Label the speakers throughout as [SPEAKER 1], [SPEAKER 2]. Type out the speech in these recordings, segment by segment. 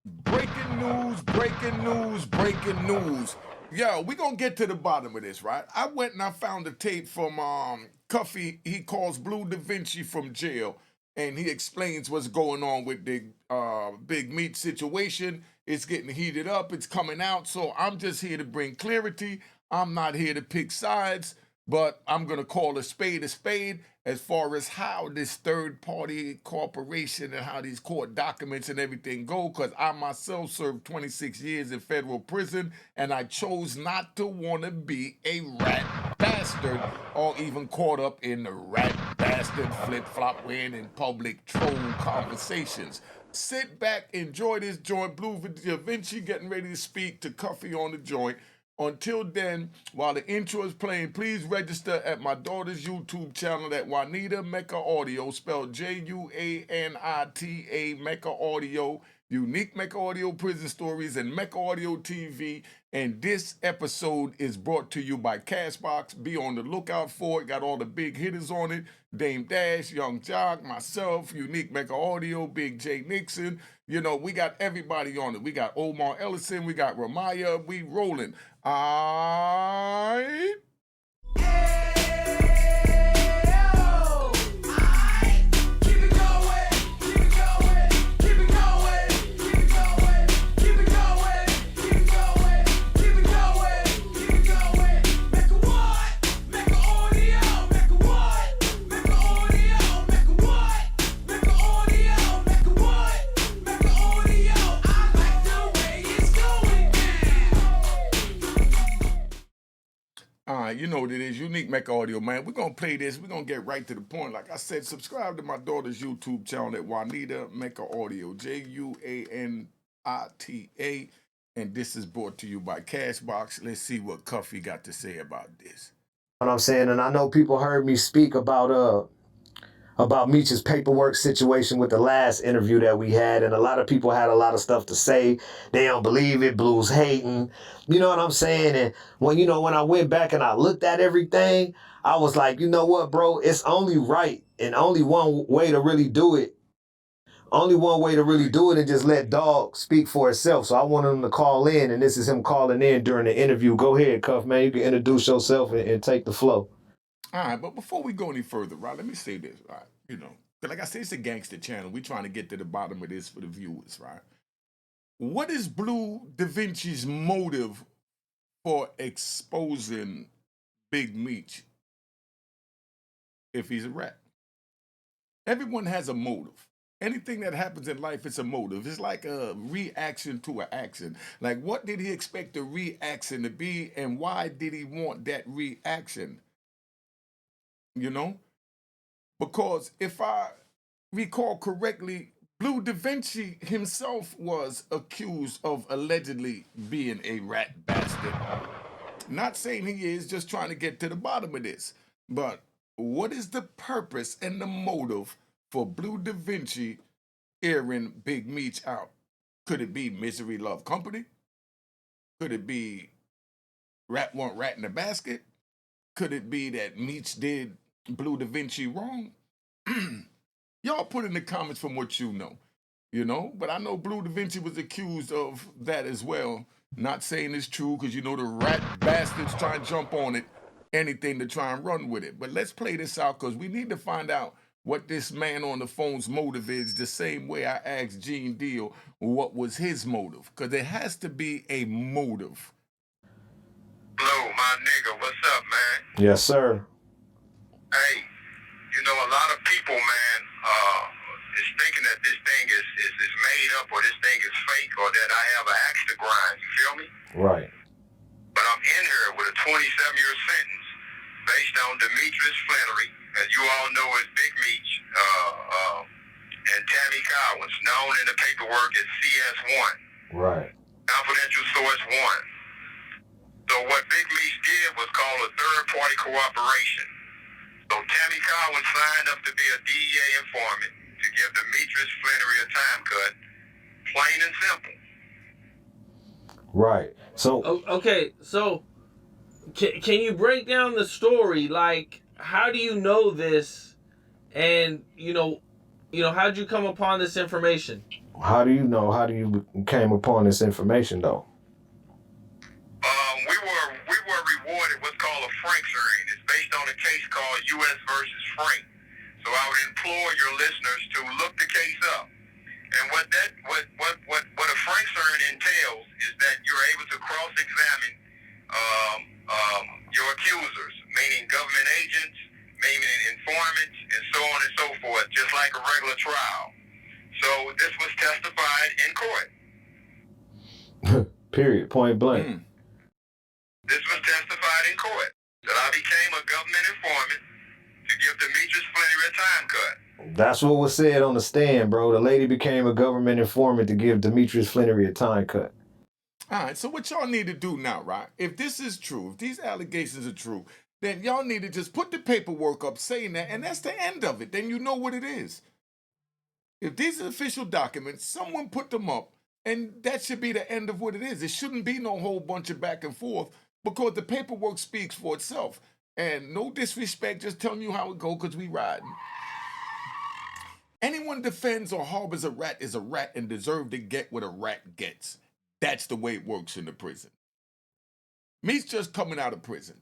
[SPEAKER 1] Breaking news, breaking news, breaking news. Yo, we gonna get to the bottom of this, right? I went and I found a tape from Cuffy. He calls Blue Da Vinci from jail, and he explains what's going on with the Big Meech situation. It's getting heated up. It's coming out. So I'm just here to bring clarity. I'm not here to pick sides, but I'm gonna call a spade as far as how this third party corporation and how these court documents and everything go, because I myself served 26 years in federal prison and I chose not to want to be a rat bastard or even caught up in the rat bastard flip-flop wearing in public troll conversations. Sit back, enjoy this joint. Blue Da Vinci getting ready to speak to Cuffy on the joint. Until then, while the intro is playing, please register at my daughter's YouTube channel at Juanita Mecca Audio, spelled Juanita Mecca Audio, Unique Mecca Audio Prison Stories, and Mecca Audio TV. And this episode is brought to you by Cashbox. Be on the lookout for it. Got all the big hitters on it. Dame Dash, Young Jock, myself, Unique Mecca Audio, Big J Nixon. You know, we got everybody on it. We got Omar Ellison. We got Ramaya. We rolling. I you know what it is, Unique Mecca Audio, man. We're going to play this. We're going to get right to the point. Like I said, subscribe to my daughter's YouTube channel at Juanita Mecca Audio, Juanita. And this is brought to you by Cashbox. Let's see what Cuffy got to say about this.
[SPEAKER 2] What I'm saying, and I know people heard me speak about Meech's paperwork situation with the last interview that we had, and a lot of people had a lot of stuff to say. They don't believe it, Blue's hating. You know what I'm saying? And when I went back and I looked at everything, I was like, you know what, bro? It's only right and only one way to really do it. Only one way to really do it and just let Dog speak for itself. So I wanted him to call in, and this is him calling in during the interview. Go ahead, Cuff, man. You can introduce yourself and take the flow.
[SPEAKER 1] All right, but before we go any further, right, let me say this, right? You know, like I said, it's a gangster channel. We're trying to get to the bottom of this for the viewers, right? What is Blue Da Vinci's motive for exposing Big Meech if he's a rat? Everyone has a motive. Anything that happens in life, it's a motive. It's like a reaction to an action. Like, what did he expect the reaction to be, and why did he want that reaction? You know? Because if I recall correctly, Blue Da Vinci himself was accused of allegedly being a rat bastard. Not saying he is, just trying to get to the bottom of this. But what is the purpose and the motive for Blue Da Vinci airing Big Meech out? Could it be misery love company? Could it be rat want rat in the basket? Could it be that Meech did Blue Da Vinci wrong? Y'all put in the comments from what you know, but I know Blue Da Vinci was accused of that as well. Not saying it's true, because you know the rat bastards try and jump on it, anything to try and run with it. But let's play this out, because we need to find out what this man on the phone's motive is, the same way I asked Gene Deal what was his motive, because there has to be a motive.
[SPEAKER 3] Hello, my nigga, what's up, man?
[SPEAKER 2] Yes, sir.
[SPEAKER 3] Hey, you know, a lot of people, man, is thinking that this thing is made up, or this thing is fake, or that I have an axe to grind, you feel me?
[SPEAKER 2] Right.
[SPEAKER 3] But I'm in here with a 27-year sentence based on Demetrius Flenory, as you all know as Big Meech, and Tammy Collins, known in the paperwork as CS1.
[SPEAKER 2] Right.
[SPEAKER 3] Confidential Source 1. So what Big Meech did was call a third-party cooperation. So Tammy Collins signed up to be a DEA informant to give Demetrius Flenory a time cut, plain and simple.
[SPEAKER 2] Right. So
[SPEAKER 4] okay, so can you break down the story? Like, how do you know this? And how'd you come upon this information?
[SPEAKER 2] How do you know? How do you came upon this information though?
[SPEAKER 3] We were rewarded what's called a Frank's hearing. It's based on a case called U.S. versus Frank. So I would implore your listeners to look the case up. And what a Frank's hearing entails is that you're able to cross-examine your accusers, meaning government agents, meaning informants, and so on and so forth, just like a regular trial. So this was testified in court.
[SPEAKER 2] Period. Point blank.
[SPEAKER 3] This was testified in court that I became a government informant to give Demetrius Flenory a time cut.
[SPEAKER 2] That's what was said on the stand, bro. The lady became a government informant to give Demetrius Flenory a time cut.
[SPEAKER 1] All right, so what y'all need to do now, right? If this is true, if these allegations are true, then y'all need to just put the paperwork up saying that, and that's the end of it. Then you know what it is. If these are official documents, someone put them up, and that should be the end of what it is. It shouldn't be no whole bunch of back and forth because the paperwork speaks for itself. And no disrespect, just telling you how it go because we riding. Anyone defends or harbors a rat is a rat and deserve to get what a rat gets. That's the way it works in the prison. Meech just coming out of prison.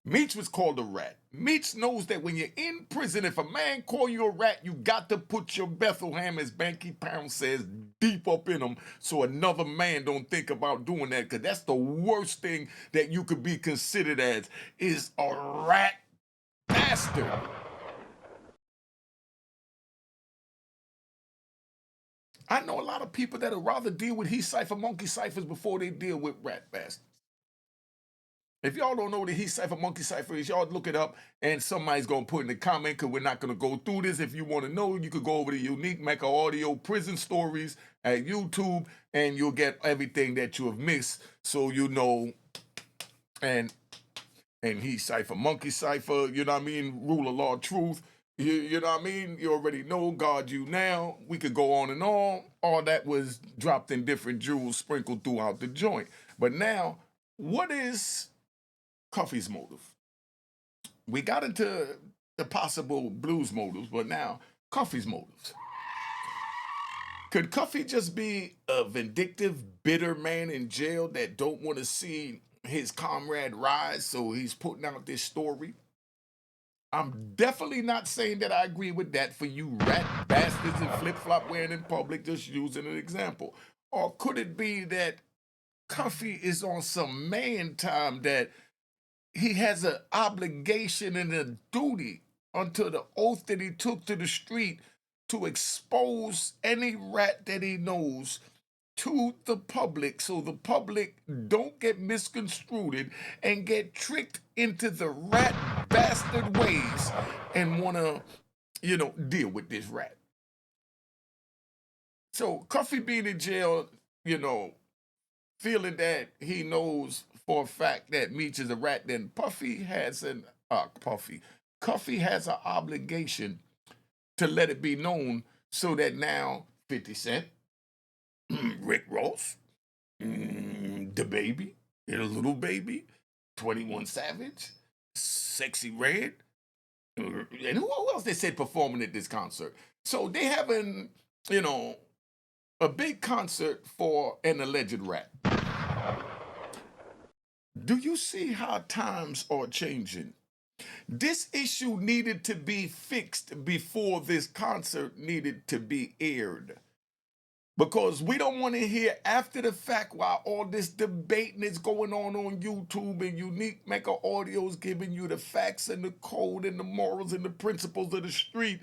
[SPEAKER 1] Meech was called a rat. Meech knows that when you're in prison, if a man call you a rat, you got to put your Bethlehem, as Banky Pound says, deep up in him so another man don't think about doing that, because that's the worst thing that you could be considered as, is a rat bastard. I know a lot of people that would rather deal with he cipher monkey ciphers before they deal with rat bastards. If y'all don't know what the he cipher monkey cipher is, y'all look it up and somebody's gonna put in the comment because we're not gonna go through this. If you want to know, you could go over to Unique Mecca Audio Prison Stories at YouTube and you'll get everything that you have missed, so you know. And he cipher monkey cipher, you know what I mean, rule of law truth. You know what I mean? You already know, God you now. We could go on and on. All that was dropped in different jewels sprinkled throughout the joint. But now, what is Cuffy's motive? We got into the possible blues motives, but now, Cuffy's motives. Could Cuffy just be a vindictive, bitter man in jail that don't want to see his comrade rise, so he's putting out this story? I'm definitely not saying that I agree with that for you rat bastards and flip-flop wearing in public, just using an example. Or could it be that Cuffy is on some man time, that he has an obligation and a duty until the oath that he took to the street to expose any rat that he knows to the public, so the public don't get misconstrued and get tricked into the rat bastard ways and want to, deal with this rat. So Cuffy being in jail, feeling that he knows for a fact that Meech is a rat, then Cuffy has an obligation to let it be known, so that now 50 Cent, Rick Ross, the baby, the little baby, 21 Savage, Sexy Red, and who else they said performing at this concert? So they having, a big concert for an alleged rat. Do you see how times are changing? This issue needed to be fixed before this concert needed to be aired. Because we don't want to hear after the fact, while all this debating is going on YouTube and Unique Mecca Audio's giving you the facts and the code and the morals and the principles of the street.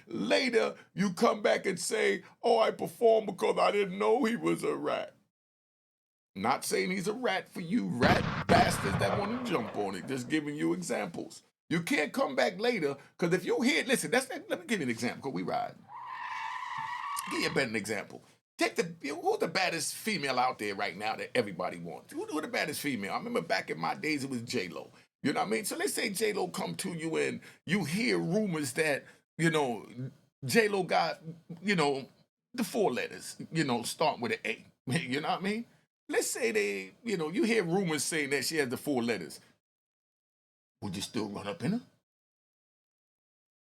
[SPEAKER 1] Later, you come back and say, oh, I performed because I didn't know he was a rat. Not saying he's a rat for you rat bastards that want to jump on it. Just giving you examples. You can't come back later, because if you hear, listen, let me give you an example, because we ride. Give you a better example. Who's the baddest female out there right now that everybody wants? Who the baddest female? I remember back in my days it was J-Lo. You know what I mean? So let's say J-Lo come to you and you hear rumors that, J-Lo got, the 4 letters, start with an A. You know what I mean? Let's say you hear rumors saying that she has the 4 letters. Would you still run up in her?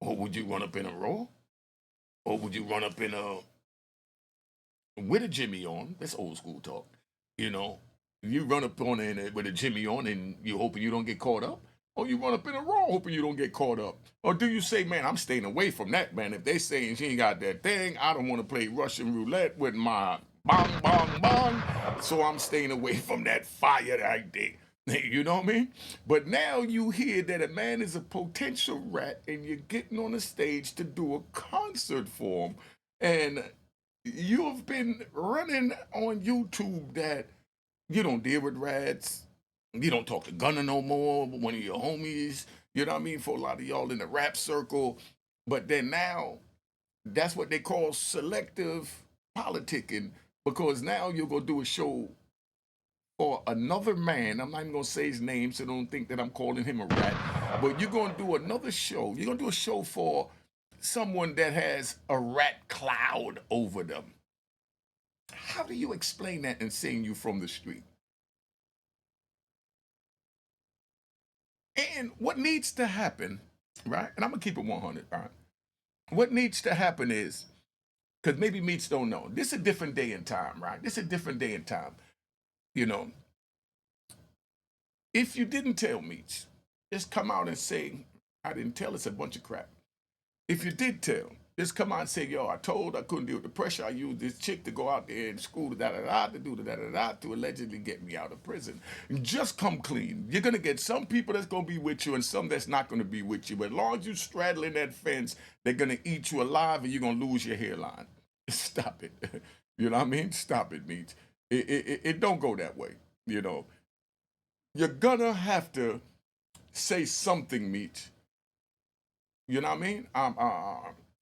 [SPEAKER 1] Or would you run up in a Raw? Or would you run up in a with a Jimmy on. That's old school talk. You know, you run up on it with a Jimmy on and you hoping you don't get caught up. Or you run up in a wrong hoping you don't get caught up. Or do you say, man, I'm staying away from that, man. If they saying she ain't got that thing, I don't want to play Russian roulette with my bong, bong, bong. So I'm staying away from that fire right there. You know what I mean? But now you hear that a man is a potential rat and you're getting on the stage to do a concert for him. And you have been running on YouTube that you don't deal with rats. You don't talk to Gunner no more, one of your homies. You know what I mean? For a lot of y'all in the rap circle. But then now, that's what they call selective politicking because now you're going to do a show for another man. I'm not even going to say his name, so don't think that I'm calling him a rat. But you're going to do another show. You're going to do a show for someone that has a rat cloud over them. How do you explain that and seeing you from the street? And what needs to happen, right? And I'm gonna keep it 100, right? What needs to happen is, because maybe Meets don't know, this is a different day and time, right? This is a different day and time. You know, if you didn't tell Meets, just come out and say, I didn't tell, it's a bunch of crap. If you did tell, just come out and say, yo, I told I couldn't deal with the pressure. I used this chick to go out there in school, to do to allegedly get me out of prison. Just come clean. You're gonna get some people that's gonna be with you and some that's not gonna be with you. But as long as you straddling that fence, they're gonna eat you alive and you're gonna lose your hairline. Stop it. You know what I mean? Stop it, Meech. It don't go that way. You know, you're gonna have to say something, Meech. You know what I mean?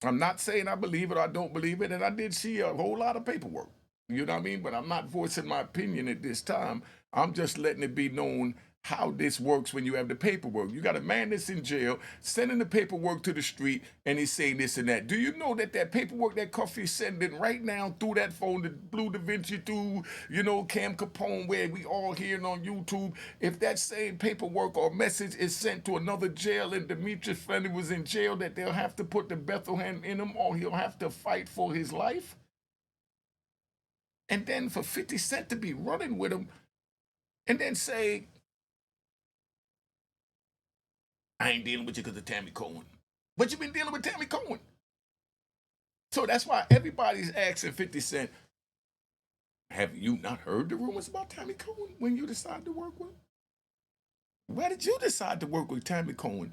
[SPEAKER 1] I'm not saying I believe it or I don't believe it, and I did see a whole lot of paperwork. You know what I mean? But I'm not voicing my opinion at this time. I'm just letting it be known how this works when you have the paperwork. You got a man that's in jail sending the paperwork to the street and he's saying this and that. Do you know that that paperwork that Cuffy's sending right now through that phone, the Blue Da Vinci, through, you know, Cam Capone, where we all hearing on YouTube, if that same paperwork or message is sent to another jail and Demetrius Flenory was in jail, that they'll have to put the Bethlehem in him or he'll have to fight for his life? And then for 50 Cent to be running with him and then say, I ain't dealing with you because of Tammy Cohen. But you've been dealing with Tammy Cohen. So that's why everybody's asking 50 Cent, have you not heard the rumors about Tammy Cohen when you decided to work with him? Why did you decide to work with Tammy Cohen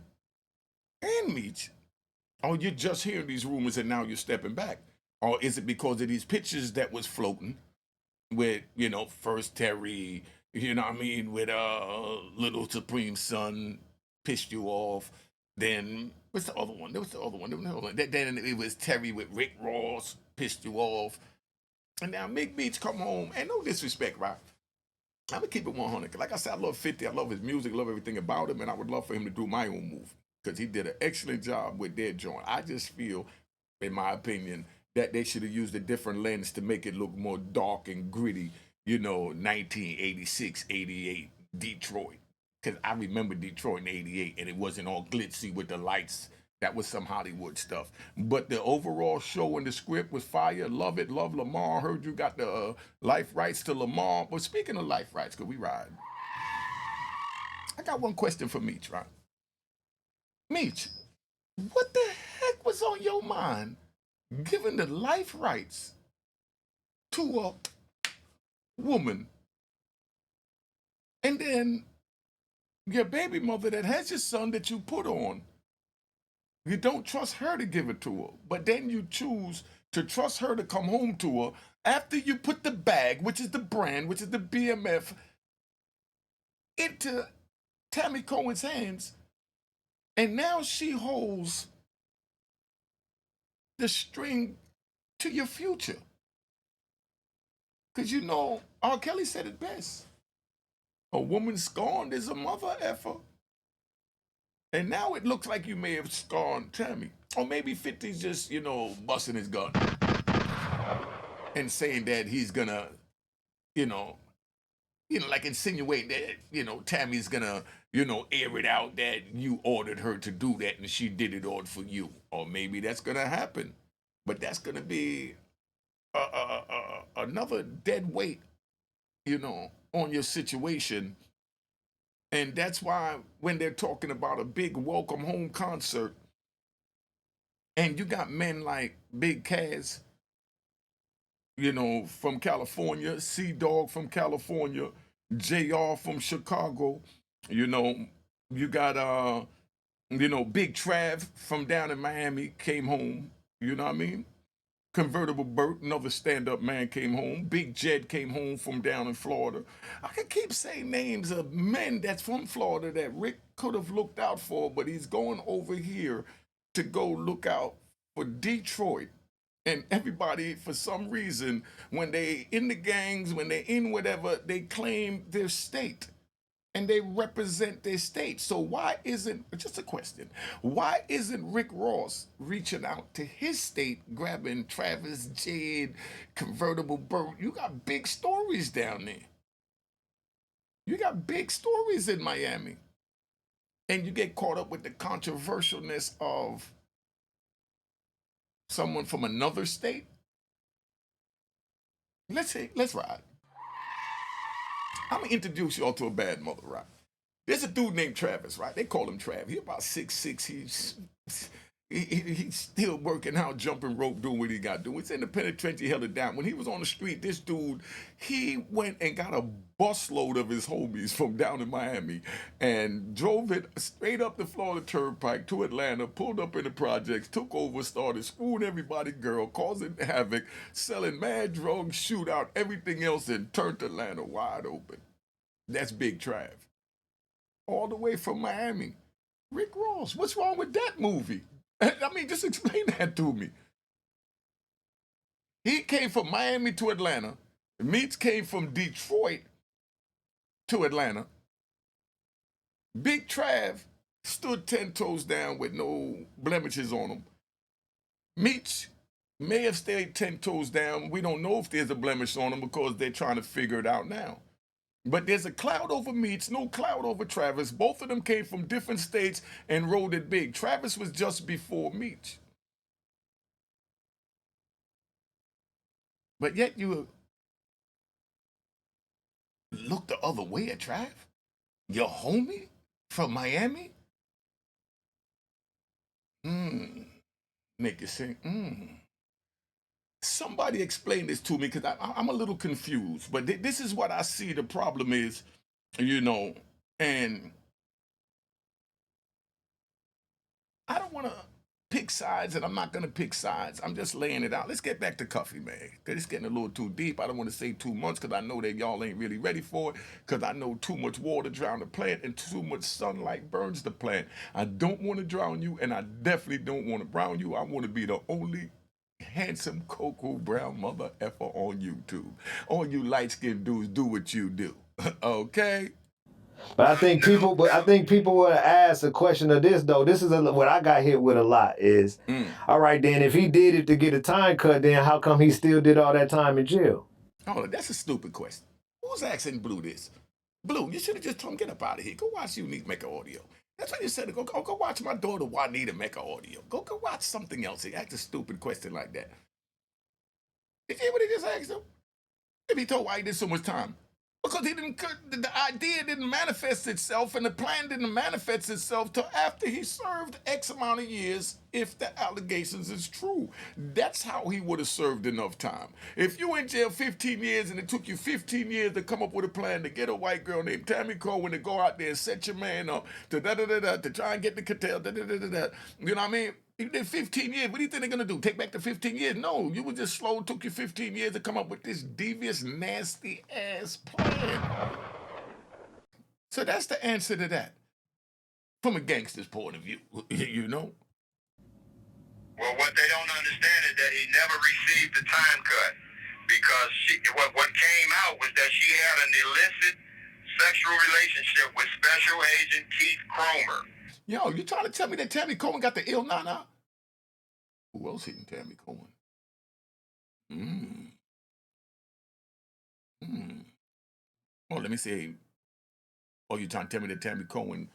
[SPEAKER 1] and Meech? Or you're just hearing these rumors and now you're stepping back? Or is it because of these pictures that was floating with, you know, first Terry, you know what I mean, with Little Supreme Son pissed you off. Then what's the other one? There was the other one. There was the other one. Then it was Terry with Rick Ross pissed you off. And now Big Meech come home, and no disrespect, right? I'm gonna keep it 100. Like I said, I love 50. I love his music, love everything about him, and I would love for him to do my own movie because he did an excellent job with their joint. I just feel, in my opinion, that they should have used a different lens to make it look more dark and gritty. You know, 1986, 88 Detroit. Because I remember Detroit in '88, and it wasn't all glitzy with the lights. That was some Hollywood stuff. But the overall show and the script was fire. Love it. Love Lamar. Heard you got the life rights to Lamar. But speaking of life rights, could we ride? I got one question for Meech, right? Meech, what the heck was on your mind giving the life rights to a woman and then your baby mother that has your son that you put on, you don't trust her to give it to her, but then you choose to trust her to come home to her after you put the bag, which is the brand, which is the BMF, into Tammy Cohen's hands, and now she holds the string to your future. Because you know, R. Kelly said it best. A woman scorned is a mother effer. And now it looks like you may have scorned Tammy. Or maybe 50's just, you know, busting his gun and saying that he's gonna, you know, like insinuating that, you know, Tammy's gonna, you know, air it out that you ordered her to do that and she did it all for you. Or maybe that's gonna happen. But that's gonna be a another dead weight, on your situation. And that's why when they're talking about a big welcome home concert, and you got men like Big Kaz, from California, C Dog from California, JR from Chicago, you know, you got Big Trav from down in Miami came home, you know what I mean? Convertible Burt, another stand-up man, came home. Big Jed came home from down in Florida. I can keep saying names of men that's from Florida that Rick could have looked out for, but he's going over here to go look out for Detroit. And everybody, for some reason, when they in the gangs, when they in whatever, they claim their state and they represent their state. So why isn't, just a question, why isn't Rick Ross reaching out to his state, grabbing Travis, Jade, Convertible Burt? You got big stories down there. You got big stories in Miami. And you get caught up with the controversialness of someone from another state. Let's ride. I'm gonna introduce y'all to a bad mother, right? There's a dude named Travis, right? They call him Trav. He about 6'6". He's still working out, jumping rope, doing what he got to do. He's in the penitentiary, held it down. When he was on the street, this dude, he went and got a busload of his homies from down in Miami and drove it straight up the Florida Turnpike to Atlanta, pulled up in the projects, took over, started screwing everybody girl, causing havoc, selling mad drugs, shootout, everything else, and turned Atlanta wide open. That's Big Trav. All the way from Miami. Rick Ross, what's wrong with that movie? I mean, just explain that to me. He came from Miami to Atlanta. Meech came from Detroit to Atlanta. Big Trav stood 10 toes down with no blemishes on him. Meech may have stayed 10 toes down. We don't know if there's a blemish on him because they're trying to figure it out now. But there's a cloud over Meech, no cloud over Travis. Both of them came from different states and rode it big. Travis was just before Meech. But yet you look the other way at Trav? Your homie from Miami? Make you say, Somebody explain this to me because I'm a little confused. But this is what I see the problem is, and I don't want to pick sides, and I'm not going to pick sides. I'm just laying it out. Let's get back to Cuffy, man, because it's getting a little too deep. I don't want to say too much because I know that y'all ain't really ready for it, because I know too much water drowns the plant and too much sunlight burns the plant. I don't want to drown you, and I definitely don't want to brown you. I want to be the only handsome cocoa brown mother effer on YouTube. All you light-skinned dudes, do what you do. Okay?
[SPEAKER 2] But I think people would ask a question of this though. This is what I got hit with a lot is, all right, then if he did it to get a time cut, then how come he still did all that time in jail?
[SPEAKER 1] Oh, that's a stupid question. Who's asking Blue this? Blue, you should have just told him, get up out of here. Go watch Unique Mecca Audio. That's what you said. Go watch my daughter Juanita Mecca Audio. Go watch something else. He asked a stupid question like that. Did you hear what he just asked him? If he told why he did so much time. Because the idea didn't manifest itself and the plan didn't manifest itself till after he served X amount of years, if the allegations is true. That's how he would have served enough time. If you in jail 15 years and it took you 15 years to come up with a plan to get a white girl named Tammy Cohen to go out there and set your man up to to try and get the cartel, you know what I mean? You did 15 years. What do you think they're going to do? Take back the 15 years? No, you were just slow. It took you 15 years to come up with this devious, nasty-ass plan. So that's the answer to that. From a gangster's point of view, you know?
[SPEAKER 3] Well, what they don't understand is that he never received the time cut because what came out was that she had an illicit sexual relationship with Special Agent Keith Cromer.
[SPEAKER 1] Yo, you trying to tell me that Tammy Cohen got the ill nana? Who else hitting Tammy Cohen? Oh, let me see. Oh, you trying to tell me that Tammy Cohen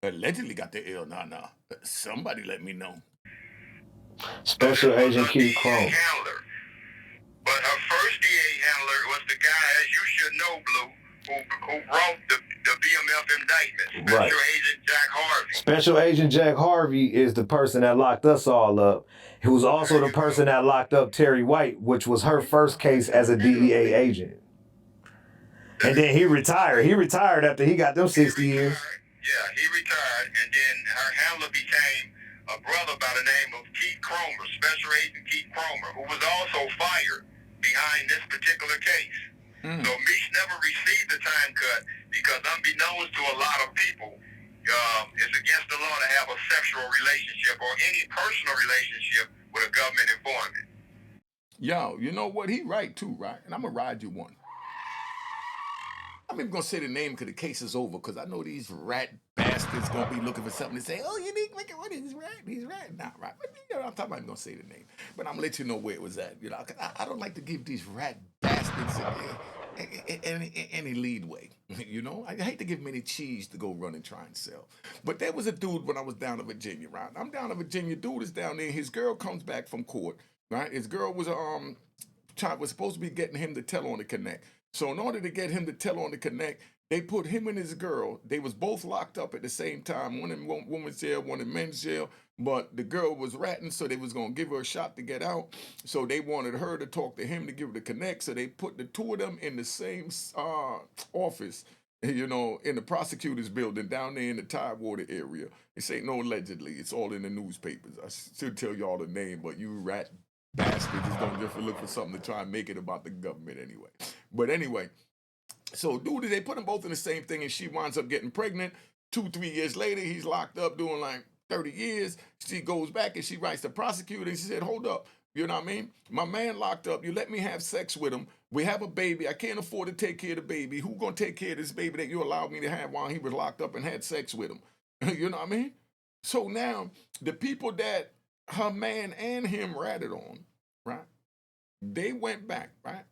[SPEAKER 1] allegedly got the ill nana? Somebody let me know.
[SPEAKER 2] Special Agent Keith Cromer.
[SPEAKER 3] But her first DA handler was the guy, as you should know, Blue, who wrote the BMF indictment,
[SPEAKER 2] Right.
[SPEAKER 3] Special Agent Jack Harvey.
[SPEAKER 2] Special Agent Jack Harvey is the person that locked us all up. He was also the person that locked up Terry White, which was her first case as a DEA agent. And then he retired. He retired after he got them 60 years.
[SPEAKER 3] Yeah, he retired, and then her handler became a brother by the name of Keith Cromer, Special Agent Keith Cromer, who was also fired behind this particular case. So Meech never received the time cut because, unbeknownst to a lot of people, it's against the law to have a sexual relationship or any personal relationship with a government informant.
[SPEAKER 1] Yo, you know what? He right too, right? And I'm gonna ride you one. I'm even gonna say the name because the case is over. Because I know these rat bastards gonna be looking for something to say. Oh, you need Mecca? What is rat? He's rat, not right. But you know, I'm talking about. I'm gonna say the name, but I'm gonna let you know where it was at. You know, 'cause I don't like to give these rat bastards any leadway. You know, I hate to give them any cheese to go run and try and sell. But there was a dude when I was down in Virginia, right? I'm down in Virginia. Dude is down there. His girl comes back from court, right? His girl was was supposed to be getting him to tell on the connect. So in order to get him to tell on the connect, they put him and his girl. They was both locked up at the same time. One in women's jail, one in men's jail. But the girl was ratting, so they was gonna give her a shot to get out. So they wanted her to talk to him to give her the connect. So they put the two of them in the same office, you know, in the prosecutor's building down there in the Tidewater area. This ain't no allegedly. It's all in the newspapers. I should tell y'all the name, but you rat bastards is gonna just look for something to try and make it about the government anyway. But anyway, so dude, they put them both in the same thing, and she winds up getting pregnant. 2-3 years later, he's locked up doing like 30 years. She goes back and she writes the prosecutor and she said, hold up, you know what I mean? My man locked up. You let me have sex with him. We have a baby. I can't afford to take care of the baby. Who gonna take care of this baby that you allowed me to have while he was locked up and had sex with him? You know what I mean? So now the people that her man and him ratted on, right? They went back, right?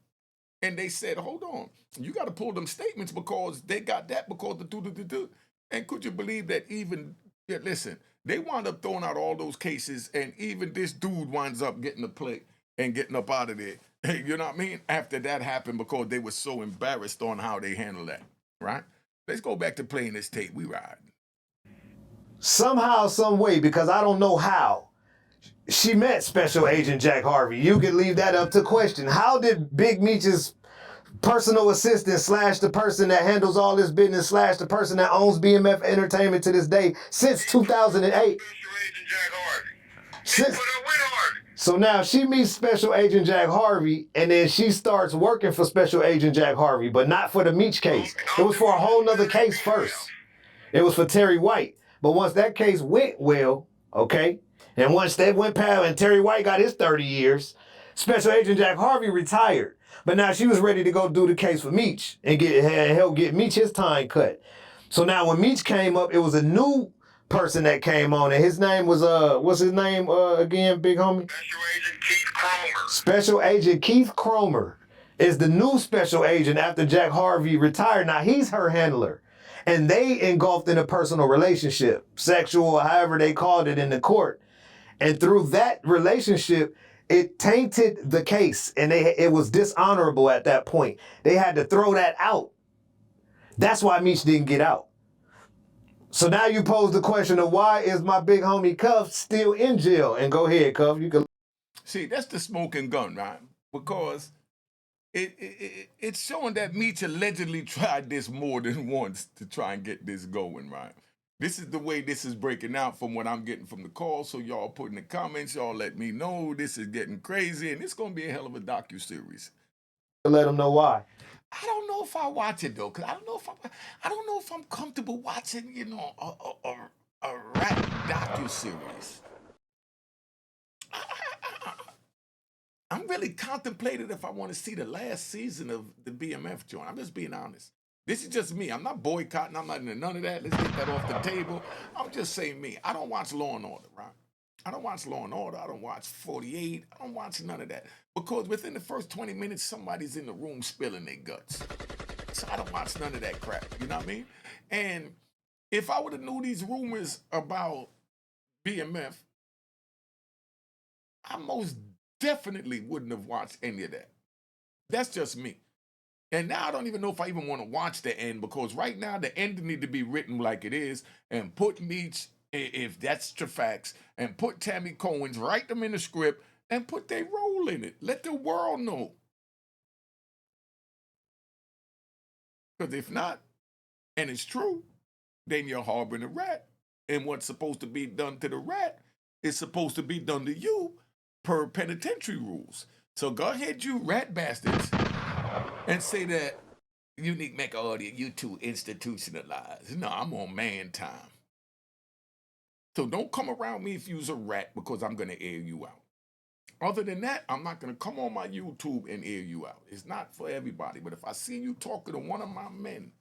[SPEAKER 1] And they said, hold on, you got to pull them statements because they got that because the do. And could you believe that even, yeah, listen, they wound up throwing out all those cases and even this dude winds up getting a play and getting up out of there. You know what I mean? After that happened because they were so embarrassed on how they handled that, right? Let's go back to playing this tape. We ride.
[SPEAKER 2] Somehow, some way, because I don't know how, she met Special Agent Jack Harvey. You could leave that up to question. How did Big Meech's personal assistant / the person that handles all this business / the person that owns BMF Entertainment to this day since 2008?
[SPEAKER 3] Special Agent Jack Harvey. He put her with Harvey.
[SPEAKER 2] So now she meets Special Agent Jack Harvey, and then she starts working for Special Agent Jack Harvey, but not for the Meech case. It was for a whole nother case first. It was for Terry White. But once that case went well, okay, and once that went past and Terry White got his 30 years, Special Agent Jack Harvey retired. But now she was ready to go do the case for Meech and help get Meech his time cut. So now when Meech came up, it was a new person that came on, and his name was what's his name again, big homie?
[SPEAKER 3] Special Agent Keith Cromer.
[SPEAKER 2] Special Agent Keith Cromer is the new special agent after Jack Harvey retired. Now he's her handler. And they engulfed in a personal relationship, sexual, however they called it in the court. And through that relationship, it tainted the case, and it was dishonorable at that point. They had to throw that out. That's why Meech didn't get out. So now you pose the question of why is my big homie Cuff still in jail? And go ahead, Cuff. You can.
[SPEAKER 1] See, that's the smoking gun, right? Because it's showing that Meech allegedly tried this more than once to try and get this going, right? This is the way this is breaking out from what I'm getting from the call. So y'all put in the comments, y'all let me know this is getting crazy, and it's gonna be a hell of a docuseries.
[SPEAKER 2] Let them know why.
[SPEAKER 1] I don't know if I watch it though, cause I don't know if I'm comfortable watching, you know, a rap docuseries. I'm really contemplating if I want to see the last season of the BMF joint. I'm just being honest. This is just me. I'm not boycotting. I'm not into none of that. Let's get that off the table. I'm just saying me. I don't watch Law and Order, right? I don't watch Law and Order. I don't watch 48. I don't watch none of that. Because within the first 20 minutes, somebody's in the room spilling their guts. So I don't watch none of that crap. You know what I mean? And if I would have knew these rumors about BMF, I most definitely wouldn't have watched any of that. That's just me. And now I don't even know if I even want to watch the end, because right now the end need to be written like it is, and put Meech, if that's the facts, and put Tammy Cohen's, write them in the script, and put their role in it. Let the world know. Because if not, and it's true, then you're harboring a rat. And what's supposed to be done to the rat is supposed to be done to you per penitentiary rules. So go ahead, you rat bastards, and say that Unique Mecca Audio, you too institutionalized. No, I'm on man time. So don't come around me if you's a rat, because I'm going to air you out. Other than that, I'm not going to come on my YouTube and air you out. It's not for everybody. But if I see you talking to one of my men,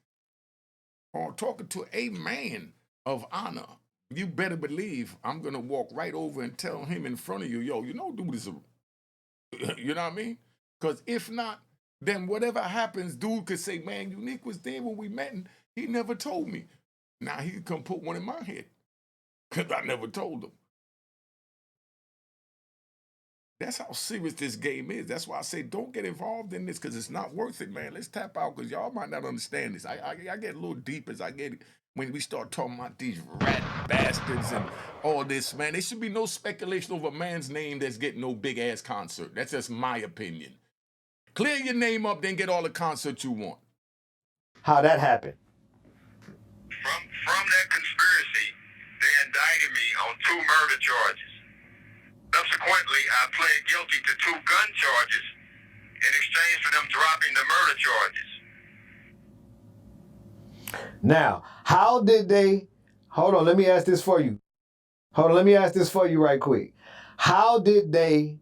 [SPEAKER 1] or talking to a man of honor, you better believe I'm going to walk right over and tell him in front of you, yo, you know, dude is a, you know what I mean? Because if not, then whatever happens, dude could say, man, Unique was there when we met and he never told me. Now he could come put one in my head because I never told him. That's how serious this game is. That's why I say don't get involved in this, because it's not worth it, man. Let's tap out, because y'all might not understand this. I get a little deep as I get it when we start talking about these rat bastards and all this, man. There should be no speculation over a man's name that's getting no big-ass concert. That's just my opinion. Clear your name up, then get all the concerts you want.
[SPEAKER 2] How that happened?
[SPEAKER 3] From that conspiracy, they indicted me on 2 murder charges. Subsequently, I pled guilty to 2 gun charges in exchange for them dropping the murder charges.
[SPEAKER 2] Now, how did they, hold on, let me ask this for you. Right quick. How did they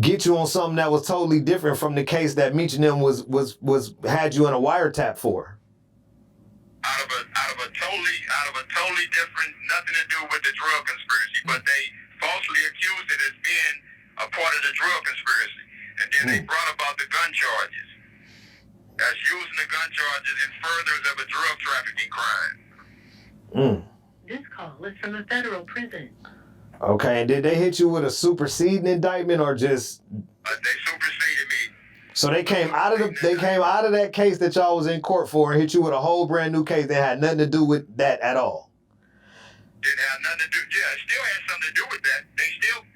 [SPEAKER 2] get you on something that was totally different from the case that Meech and them was had you in a wiretap for?
[SPEAKER 3] Out of a totally different, nothing to do with the drug conspiracy, but they falsely accused it as being a part of the drug conspiracy. And then they brought about the gun charges as using the gun charges in furtherance of a drug trafficking crime.
[SPEAKER 5] This call is from a federal prison.
[SPEAKER 2] Okay, and did they hit you with a superseding indictment or just?
[SPEAKER 3] They superseded me.
[SPEAKER 2] So they came out of that case that y'all was in court for and hit you with a whole brand new case that had nothing to do with that at all.
[SPEAKER 3] Didn't have nothing to do. Yeah, it still had something to do with that. They still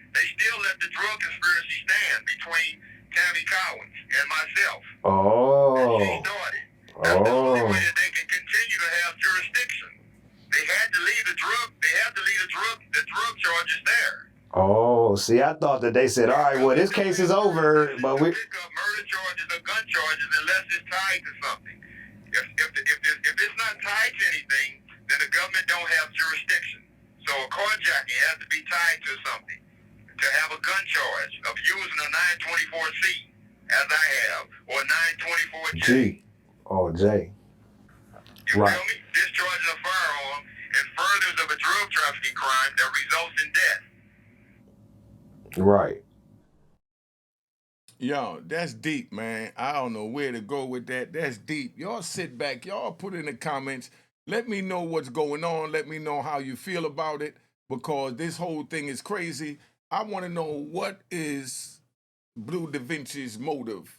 [SPEAKER 3] let the drug conspiracy stand between Tammy Collins and myself.
[SPEAKER 2] Oh.
[SPEAKER 3] And she started. That's the only way that they can continue to have jurisdiction. They had to leave the drug charges there.
[SPEAKER 2] Oh, see, I thought that they said, all right, well, this case is over, but we
[SPEAKER 3] pick up murder charges or gun charges unless it's tied to something. If it's not tied to anything, then the government don't have jurisdiction. So a carjacking has to be tied to something to have a gun charge of using a 924C, as I have, or 924J.
[SPEAKER 2] Oh, J.
[SPEAKER 3] You
[SPEAKER 2] Right.
[SPEAKER 3] feel me? Discharging a firearm in furtherance of a drug trafficking crime that results in death.
[SPEAKER 2] Right.
[SPEAKER 1] Yo, that's deep, man. I don't know where to go with that. That's deep. Y'all sit back. Y'all put in the comments. Let me know what's going on. Let me know how you feel about it, because this whole thing is crazy. I want to know, what is Blue Da Vinci's motive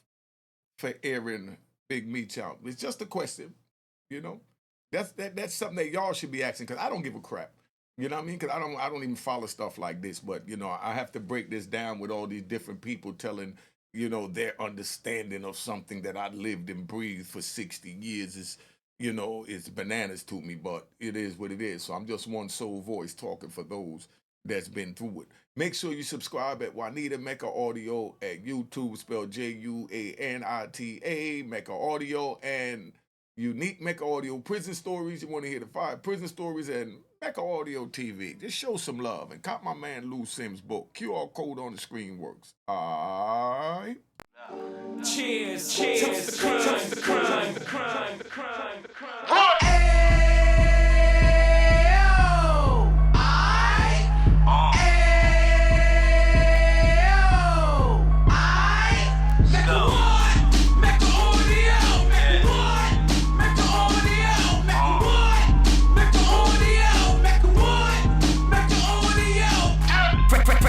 [SPEAKER 1] for airing Big Meech out? It's just a question, you know? That's something that y'all should be asking, because I don't give a crap. You know what I mean? Because I don't even follow stuff like this. But, you know, I have to break this down with all these different people telling, you know, their understanding of something that I lived and breathed for 60 years is, you know, it's bananas to me, but it is what it is. So I'm just one sole voice talking for those that's been through it. Make sure you subscribe at Juanita Mecca Audio at YouTube, spelled Juanita, Mecca Audio, and Unique Mecca Audio Prison Stories. You want to hear the 5 prison stories, and Mecca Audio TV. Just show some love and cop my man Lou Sims' book. QR code on the screen works. All right.
[SPEAKER 6] Cheers, cheers, the crime, the crime, the crime, the crime, the crime.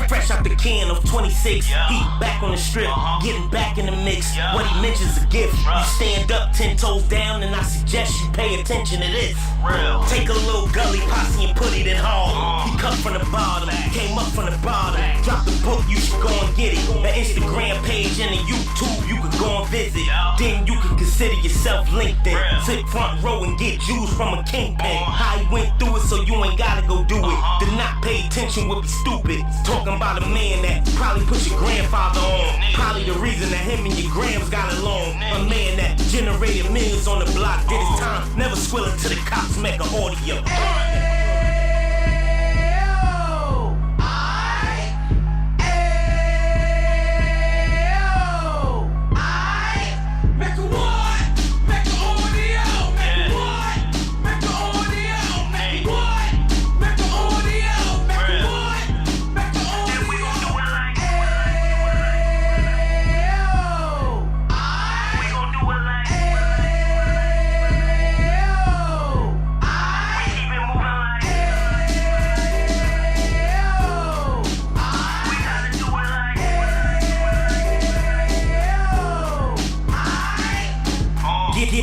[SPEAKER 7] Fresh out the can of 20 26, he back on the strip, getting back in the mix. What he mentions a gift. You stand up 10 toes down, and I suggest you pay attention to this. Take a little gully posse and put it in hall. He cut from the bottom, came up from the bottom. Drop the book, you should go and get it. The Instagram page and the YouTube, you could go and visit. Then you could consider yourself LinkedIn. Sit front row and get Jews from a kingpin. How he went through it, so you ain't gotta go do it. To not pay attention would be stupid. Talking about a man that probably put your grandfather on. Probably the reason that him and your grams got along. A man that generated millions on the block, did his time, never squilling to the cops, Mecca audio.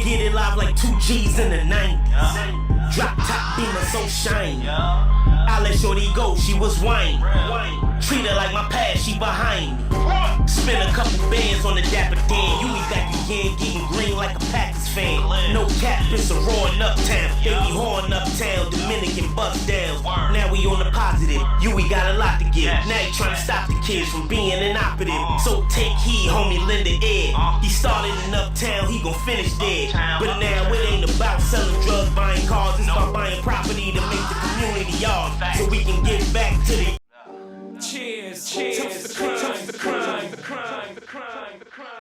[SPEAKER 7] Get it live like 2 G's in the 90s. Drop top beamer so shiny. I let shorty go, she was whining. Treat her like my past, she behind me. Spend a couple bands on the dapper Dan. You be back again, getting green like a Packers fan. No cap, it's a roaring uptown. Baby horn uptown, Dominican bust downs. Now we on the positive, we got a lot to give. Now you trying to stop the kids from being inoperative. So take heed, homie, lend an ear. He started in uptown, he gon' finish there. But now it ain't about selling drugs, buying cars. It's about buying property to make the community yours, so we can get back to the
[SPEAKER 6] Cheers, cheers, the crime, the crime, the crime, the crime, the crime.